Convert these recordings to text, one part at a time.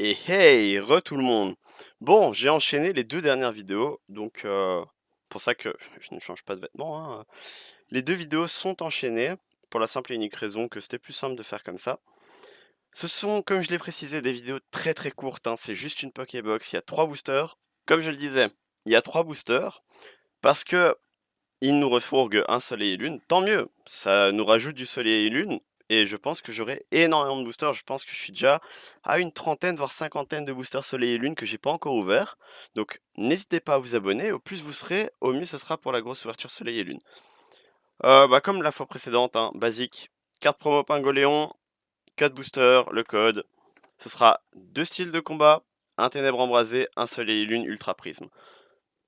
Et hey, re tout le monde. Bon, j'ai enchaîné les deux dernières vidéos, donc pour ça que je ne change pas de vêtements, hein. Les deux vidéos sont enchaînées, pour la simple et unique raison que c'était plus simple de faire comme ça. Ce sont, comme je l'ai précisé, des vidéos très très courtes, hein, c'est juste une Pokébox, il y a 3 boosters. Comme je le disais, il y a 3 boosters, parce que il nous refourgue un soleil et lune, tant mieux, ça nous rajoute du soleil et lune, et je pense que j'aurai énormément de boosters, je pense que je suis déjà à une trentaine, voire cinquantaine de boosters soleil et lune que j'ai pas encore ouverts, donc n'hésitez pas à vous abonner, au plus vous serez, au mieux ce sera pour la grosse ouverture soleil et lune. Comme la fois précédente, hein, basique, carte promo Pingoléon, 4 boosters, le code, ce sera 2 styles de combat, un ténèbre embrasé, un soleil et lune ultra prisme.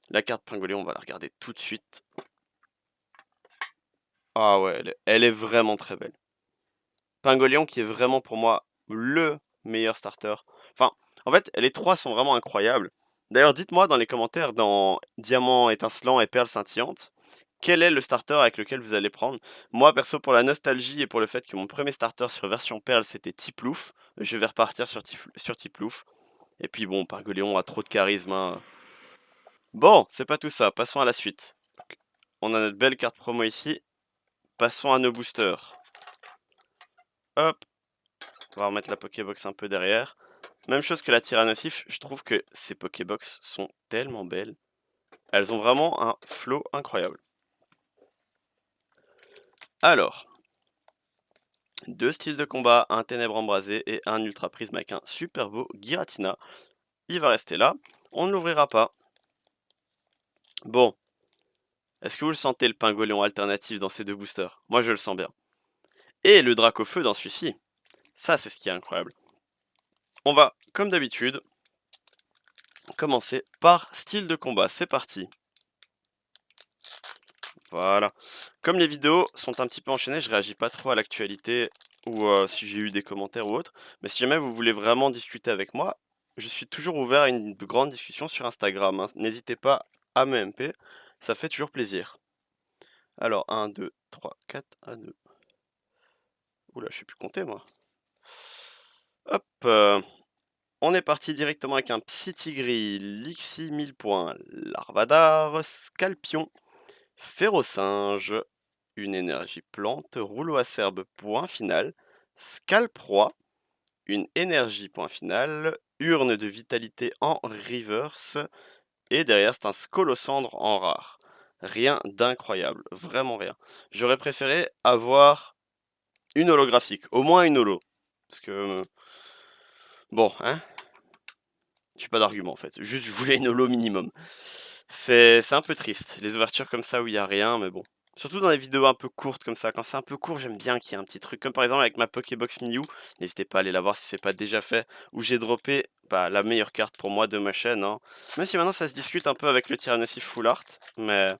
La carte Pingoléon, on va la regarder tout de suite. Ah ouais, elle est vraiment très belle. Pingoléon qui est vraiment pour moi le meilleur starter. Enfin, en fait, les trois sont vraiment incroyables. D'ailleurs, dites-moi dans les commentaires, dans Diamant étincelant et Perle scintillante, quel est le starter avec lequel vous allez prendre. Moi, perso, pour la nostalgie et pour le fait que mon premier starter sur version Perle, c'était Tiplouf, je vais repartir sur Tiplouf. Et puis bon, Pingoléon a trop de charisme, hein. Bon, c'est pas tout ça, passons à la suite. Donc, on a notre belle carte promo ici. Passons à nos boosters. Hop, on va remettre la Pokébox un peu derrière. Même chose que la Tyrannosif, je trouve que ces Pokébox sont tellement belles. Elles ont vraiment un flow incroyable. Alors, 2 styles de combat, un ténèbre embrasé et un ultra prisme avec un super beau Giratina. Il va rester là, on ne l'ouvrira pas. Bon, est-ce que vous le sentez le Pingoléon alternatif dans ces deux boosters? Moi je le sens bien. Et le Dracofeu dans celui-ci. Ça c'est ce qui est incroyable. On va, comme d'habitude, commencer par style de combat. C'est parti. Voilà. Comme les vidéos sont un petit peu enchaînées, je réagis pas trop à l'actualité ou si j'ai eu des commentaires ou autre. Mais si jamais vous voulez vraiment discuter avec moi, je suis toujours ouvert à une grande discussion sur Instagram, hein. N'hésitez pas à me MP, ça fait toujours plaisir. Alors, 1, 2, 3, 4, 1, 2. Oula, je sais plus compter moi. Hop, on est parti directement avec un Psy-Tigris, Lixi 1000 points, Larvadar, Scalpion, Férocinge, une énergie plante, rouleau acerbe, point final, Scalproie, une énergie, point final, urne de vitalité en reverse, et derrière c'est un Scolosandre en rare. Rien d'incroyable, vraiment rien. J'aurais préféré avoir une holographique, au moins une holo. Parce que, bon, hein, j'ai pas d'argument en fait, juste je voulais une holo minimum. C'est un peu triste, les ouvertures comme ça où il y a rien, mais bon. Surtout dans les vidéos un peu courtes comme ça, quand c'est un peu court, j'aime bien qu'il y ait un petit truc. Comme par exemple avec ma Pokébox Mew, n'hésitez pas à aller la voir si c'est pas déjà fait, où j'ai droppé la meilleure carte pour moi de ma chaîne, hein. Même si maintenant ça se discute un peu avec le Tyrannosif Full Art, mais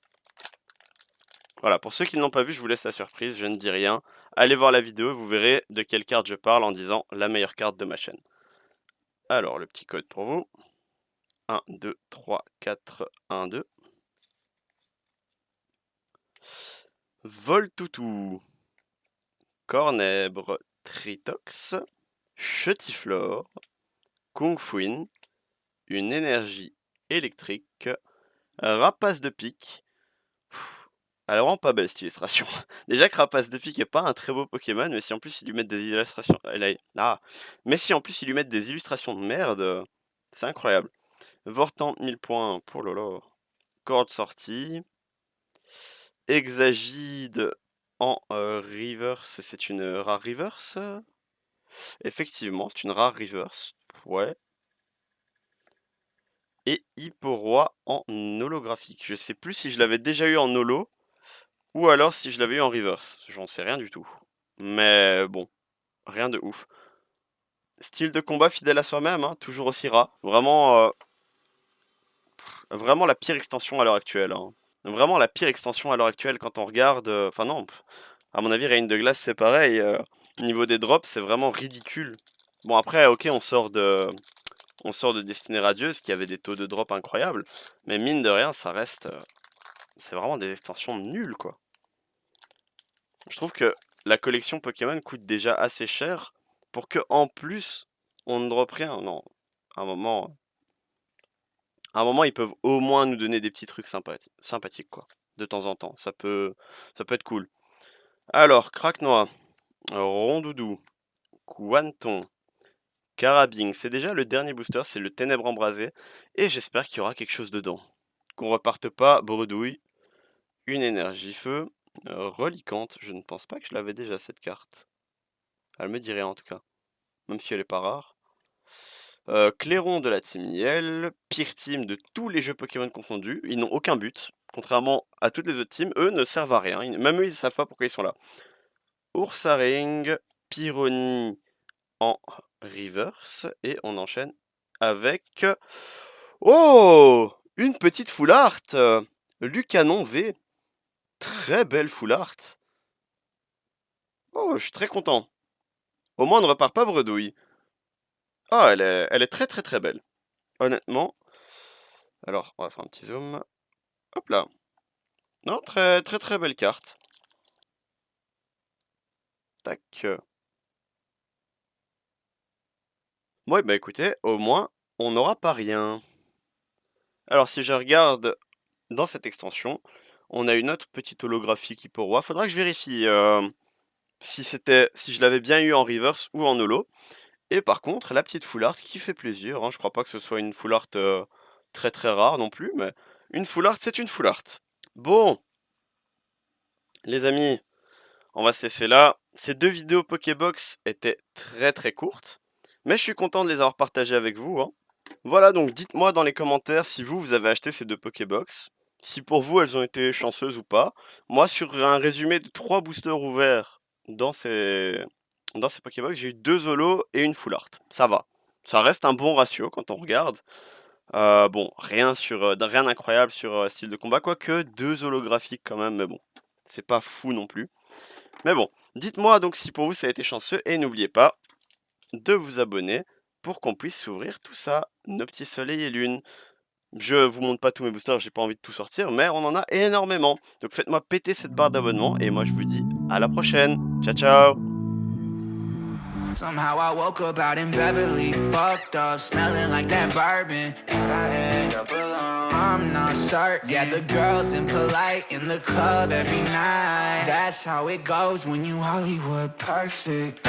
voilà, pour ceux qui ne l'ont pas vu, je vous laisse la surprise, je ne dis rien. Allez voir la vidéo, vous verrez de quelle carte je parle en disant la meilleure carte de ma chaîne. Alors, le petit code pour vous. 1, 2, 3, 4, 1, 2. Voltoutou, Cornèbre, Tritox, Chetiflore, Kungfuin, une énergie électrique, Rapace de pique. Elle est vraiment pas belle cette illustration. Déjà que Rapace de pique est pas un très beau Pokémon, mais si en plus ils lui mettent des illustrations. Mais si en plus ils lui mettent des illustrations de merde, c'est incroyable. Vortan 1000 points pour Lolo. Corde sortie. Exagide en reverse, c'est une rare reverse? Effectivement, c'est une rare reverse, ouais. Et Hipporoi en holographique. Je sais plus si je l'avais déjà eu en holo, ou alors si je l'avais eu en reverse. J'en sais rien du tout. Mais bon, rien de ouf. Style de combat fidèle à soi-même, hein, toujours aussi rat. Vraiment, vraiment la pire extension à l'heure actuelle, hein. Vraiment la pire extension à l'heure actuelle quand on regarde... Enfin non, à mon avis, Reine de Glace c'est pareil. Niveau des drops, c'est vraiment ridicule. Bon après, ok, on sort de Destinée Radieuse qui avait des taux de drop incroyables, mais mine de rien, ça reste... c'est vraiment des extensions nulles, quoi. Je trouve que la collection Pokémon coûte déjà assez cher pour que en plus, on ne drop rien. Non, À un moment, ils peuvent au moins nous donner des petits trucs sympathiques, quoi. De temps en temps. Ça peut être cool. Alors, Craquenois, Rondoudou, Quanton, Carabing. C'est déjà le dernier booster, c'est le Ténèbres Embrasé. Et j'espère qu'il y aura quelque chose dedans. Qu'on reparte pas bredouille. Une énergie feu. Reliquante. Je ne pense pas que je l'avais déjà cette carte. Elle me dirait en tout cas. Même si elle est pas rare. Clairon de la team Yell, pire team de tous les jeux Pokémon confondus, ils n'ont aucun but, contrairement à toutes les autres teams, eux ne servent à rien, même eux ils savent pas pourquoi ils sont là. Ursaring, Pyroni en reverse, et on enchaîne avec... Oh, une petite full art, Lucanon V, très belle full art. Oh, je suis très content. Au moins on ne repart pas bredouille. Ah, elle est très très très belle. Honnêtement. Alors, on va faire un petit zoom. Hop là. Non, très très très belle carte. Tac. Ouais, bah écoutez, au moins, on n'aura pas rien. Alors, si je regarde dans cette extension, on a une autre petite holographie qui pour roi. Faudra que je vérifie si je l'avais bien eu en reverse ou en holo. Et par contre, la petite full art qui fait plaisir, hein. Je crois pas que ce soit une full art très très rare non plus, mais une full art, c'est une full art. Bon, les amis, on va se laisser là. Ces deux vidéos Pokébox étaient très très courtes, mais je suis content de les avoir partagées avec vous, hein. Voilà, donc dites-moi dans les commentaires si vous avez acheté ces deux Pokébox, si pour vous elles ont été chanceuses ou pas. Moi, sur un résumé de 3 boosters ouverts dans ces Pokébox, j'ai eu 2 holos et une full art. Ça va. Ça reste un bon ratio quand on regarde. Bon, rien d'incroyable sur style de combat, quoique 2 holographiques quand même, mais bon, c'est pas fou non plus. Mais bon, dites-moi donc si pour vous ça a été chanceux, et n'oubliez pas de vous abonner pour qu'on puisse s'ouvrir tout ça, nos petits soleils et lunes. Je vous montre pas tous mes boosters, j'ai pas envie de tout sortir, mais on en a énormément. Donc faites-moi péter cette barre d'abonnement, et moi je vous dis à la prochaine. Ciao ciao. Somehow I woke up out in Beverly, fucked up, smelling like that bourbon. And I end up alone, I'm not certain. Yeah, the girls impolite in the club every night. That's how it goes when you Hollywood perfect.